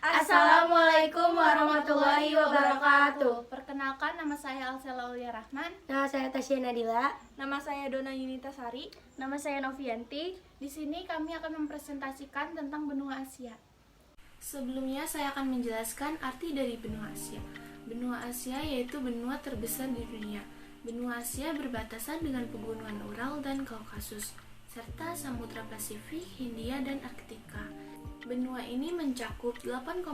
Assalamualaikum warahmatullahi wabarakatuh. Perkenalkan, nama saya Alsela Aulia Rahman. Nama saya Tasya Nadila. Nama saya Dona Yunita Sari. Nama saya Novianti. Di sini kami akan mempresentasikan tentang benua Asia. Sebelumnya saya akan menjelaskan arti dari benua Asia. Benua Asia yaitu benua terbesar di dunia. Benua Asia berbatasan dengan pegunungan Ural dan Kaukasus, serta Samudra Pasifik, Hindia, dan Arktika. Benua ini mencakup 8,7%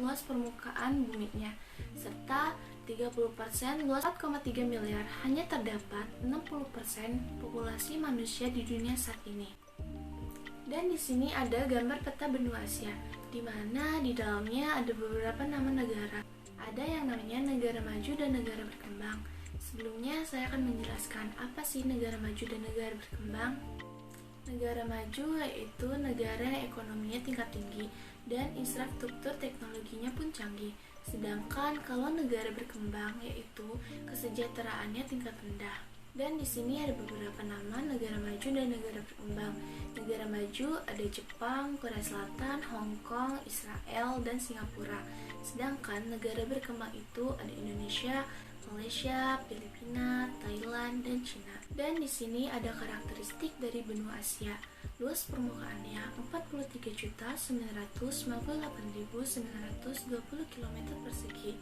luas permukaan buminya, serta 30% luas 4,3 miliar. Hanya terdapat 60% populasi manusia di dunia saat ini. Dan di sini ada gambar peta benua Asia, di mana di dalamnya ada beberapa nama negara. Ada yang namanya negara maju dan negara berkembang. Sebelumnya saya akan menjelaskan apa sih negara maju dan negara berkembang. Negara maju yaitu negara yang ekonominya tingkat tinggi dan infrastruktur teknologinya pun canggih. Sedangkan kalau negara berkembang yaitu kesejahteraannya tingkat rendah. Dan di sini ada beberapa nama negara maju dan negara berkembang. Negara maju ada Jepang, Korea Selatan, Hong Kong, Israel, dan Singapura. Sedangkan negara berkembang itu ada Indonesia, Malaysia, Filipina, Thailand, dan Cina. Dan di sini ada karakteristik dari benua Asia. Luas permukaannya 43.998.920 km persegi.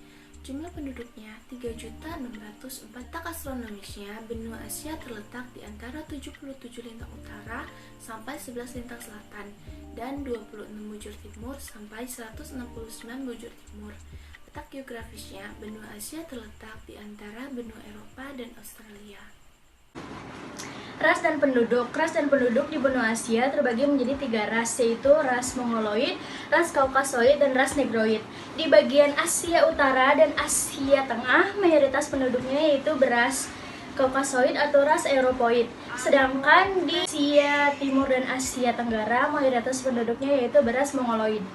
Jumlah penduduknya 3.604. Tak astronomisnya, benua Asia terletak di antara 77 lintang utara sampai 11 lintang selatan dan 26 bujur timur sampai 169 bujur timur. Letak geografisnya, benua Asia terletak di antara benua Eropa dan Australia. Ras dan penduduk di benua Asia terbagi menjadi 3 ras, yaitu ras Mongoloid, ras Kaukasoid, dan ras Negroid. Di bagian Asia Utara dan Asia Tengah, mayoritas penduduknya yaitu beras Kaukasoid atau ras Europoid. Sedangkan di Asia Timur dan Asia Tenggara, mayoritas penduduknya yaitu beras Mongoloid.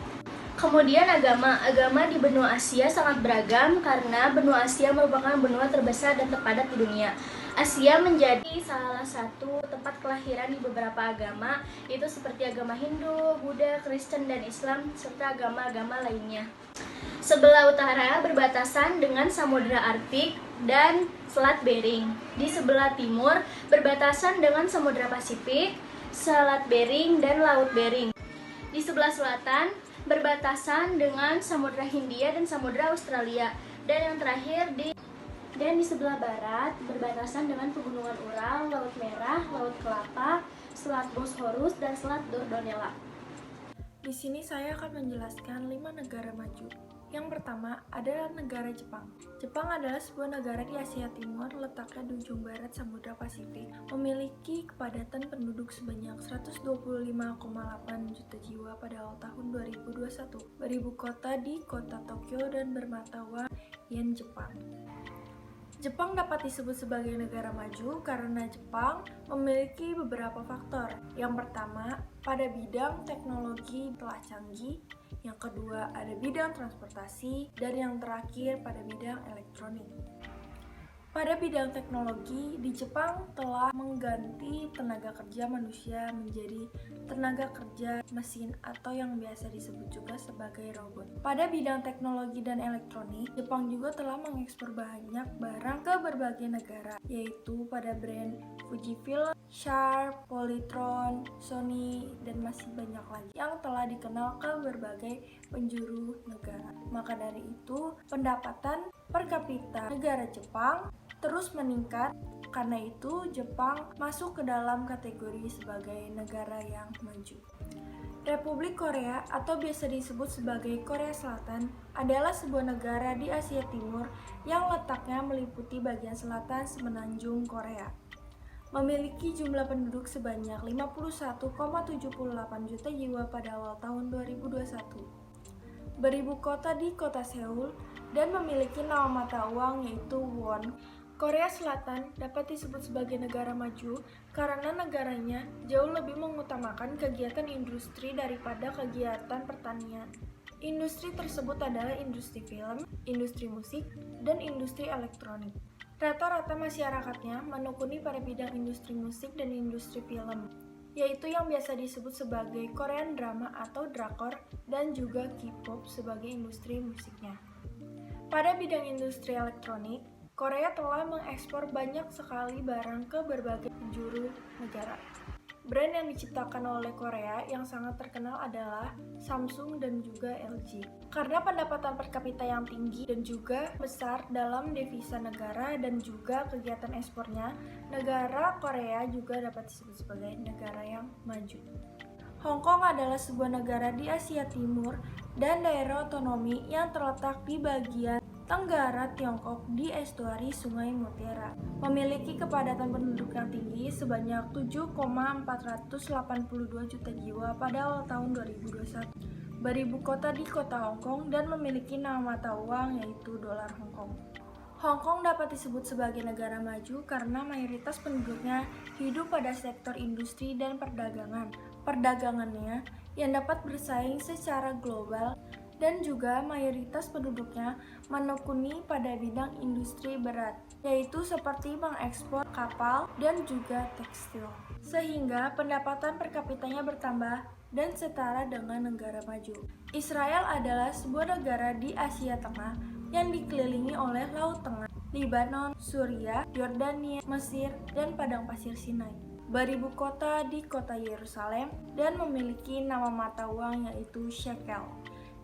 Kemudian agama di benua Asia sangat beragam karena benua Asia merupakan benua terbesar dan terpadat di dunia. Asia menjadi salah satu tempat kelahiran di beberapa agama, yaitu seperti agama Hindu, Buddha, Kristen, dan Islam, serta agama-agama lainnya. Sebelah utara berbatasan dengan Samudra Arktik dan Selat Bering. Di sebelah timur berbatasan dengan Samudra Pasifik, Selat Bering, dan Laut Bering. Di sebelah selatan berbatasan dengan Samudra Hindia dan Samudra Australia. Dan yang terakhir di sebelah barat berbatasan dengan pegunungan Ural, Laut Merah, Laut Kelapa, Selat Bosporus, dan Selat Dardanella. Di sini saya akan menjelaskan 5 negara maju. Yang pertama adalah negara Jepang. Jepang adalah sebuah negara di Asia Timur, letaknya di ujung barat Samudra Pasifik. Memiliki kepadatan penduduk sebanyak 125,8 juta jiwa pada awal tahun 2021. Beribu kota di kota Tokyo dan bermata uang yen Jepang. Jepang dapat disebut sebagai negara maju karena Jepang memiliki beberapa faktor. Yang pertama, pada bidang teknologi telah canggih. Yang kedua, ada bidang transportasi. Dan yang terakhir, pada bidang elektronik. Pada bidang teknologi, di Jepang telah mengganti tenaga kerja manusia menjadi tenaga kerja mesin atau yang biasa disebut juga sebagai robot. Pada bidang teknologi dan elektronik, Jepang juga telah mengekspor banyak barang ke berbagai negara, yaitu pada brand Fujifilm, Sharp, Polytron, Sony, dan masih banyak lagi yang telah dikenal ke berbagai penjuru negara. Maka dari itu, pendapatan per kapita negara Jepang terus meningkat. Karena itu, Jepang masuk ke dalam kategori sebagai negara yang maju. Republik Korea atau biasa disebut sebagai Korea Selatan adalah sebuah negara di Asia Timur yang letaknya meliputi bagian selatan semenanjung Korea. Memiliki jumlah penduduk sebanyak 51,78 juta jiwa pada awal tahun 2021. Beribu kota di kota Seoul dan memiliki nama mata uang yaitu won. Korea Selatan dapat disebut sebagai negara maju karena negaranya jauh lebih mengutamakan kegiatan industri daripada kegiatan pertanian. Industri tersebut adalah industri film, industri musik, dan industri elektronik. Rata-rata masyarakatnya menekuni pada bidang industri musik dan industri film. yaitu yang biasa disebut sebagai Korean drama atau drakor, dan juga K-pop sebagai industri musiknya. Pada bidang industri elektronik, Korea telah mengekspor banyak sekali barang ke berbagai penjuru negara. Brand yang diciptakan oleh Korea yang sangat terkenal adalah Samsung dan juga LG. Karena pendapatan per kapita yang tinggi dan juga besar dalam devisa negara dan juga kegiatan ekspornya, negara Korea juga dapat disebut sebagai negara yang maju. Hong Kong adalah sebuah negara di Asia Timur dan daerah otonomi yang terletak di bagian Tenggara Tiongkok di estuari Sungai Mutiara. Memiliki kepadatan penduduk yang tinggi sebanyak 7,482 juta jiwa pada awal tahun 2021. Beribu kota di kota Hong Kong dan memiliki nama mata uang yaitu dolar Hong Kong. Hong Kong dapat disebut sebagai negara maju karena mayoritas penduduknya hidup pada sektor industri dan perdagangan. Perdagangannya yang dapat bersaing secara global dan juga mayoritas penduduknya menekuni pada bidang industri berat, yaitu seperti mengekspor kapal dan juga tekstil. Sehingga pendapatan per kapitanya bertambah dan setara dengan negara maju. Israel adalah sebuah negara di Asia Tengah yang dikelilingi oleh Laut Tengah, Lebanon, Suriah, Yordania, Mesir, dan padang pasir Sinai. Beribu kota di kota Yerusalem dan memiliki nama mata uang yaitu shekel.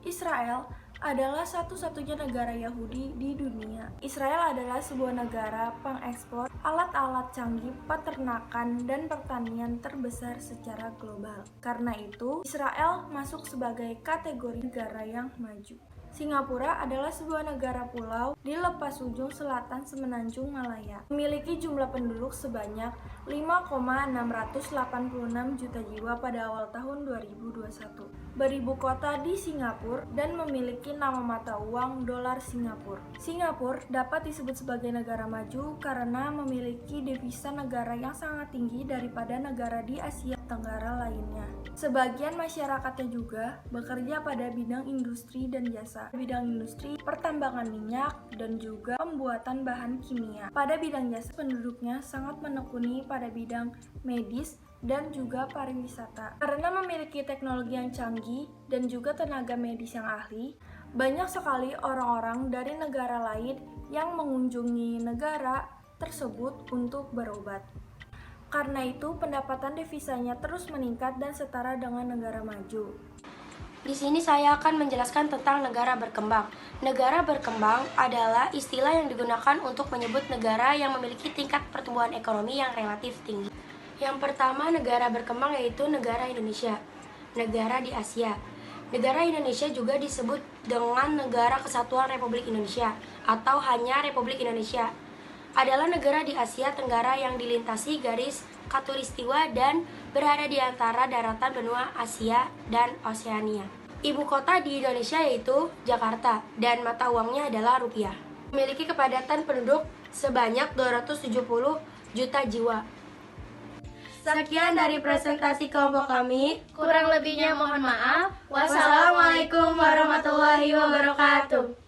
Israel adalah satu-satunya negara Yahudi di dunia. Israel adalah sebuah negara pengekspor alat-alat canggih peternakan dan pertanian terbesar secara global. Karena itu, Israel masuk sebagai kategori negara yang maju. Singapura adalah sebuah negara pulau di lepas ujung selatan Semenanjung Malaya. Memiliki jumlah penduduk sebanyak 5,686 juta jiwa pada awal tahun 2021. Beribu kota di Singapura dan memiliki nama mata uang dolar Singapura. Singapura dapat disebut sebagai negara maju karena memiliki devisa negara yang sangat tinggi daripada negara di Asia Tenggara lainnya. Sebagian masyarakatnya juga bekerja pada bidang industri dan jasa, bidang industri, pertambangan minyak, dan juga pembuatan bahan kimia. Pada bidang jasa, penduduknya sangat menekuni pada bidang medis dan juga pariwisata. Karena memiliki teknologi yang canggih dan juga tenaga medis yang ahli, banyak sekali orang-orang dari negara lain yang mengunjungi negara tersebut untuk berobat. Karena itu, pendapatan devisanya terus meningkat dan setara dengan negara maju. Di sini saya akan menjelaskan tentang negara berkembang. Negara berkembang adalah istilah yang digunakan untuk menyebut negara yang memiliki tingkat pertumbuhan ekonomi yang relatif tinggi. Yang pertama, negara berkembang yaitu negara Indonesia, negara di Asia. Negara Indonesia juga disebut dengan Negara Kesatuan Republik Indonesia atau hanya Republik Indonesia. Adalah negara di Asia Tenggara yang dilintasi garis khatulistiwa dan berada di antara daratan benua Asia dan Oseania. Ibu kota di Indonesia yaitu Jakarta dan mata uangnya adalah rupiah. Memiliki kepadatan penduduk sebanyak 270 juta jiwa. Sekian dari presentasi kelompok kami. Kurang lebihnya mohon maaf. Wassalamualaikum warahmatullahi wabarakatuh.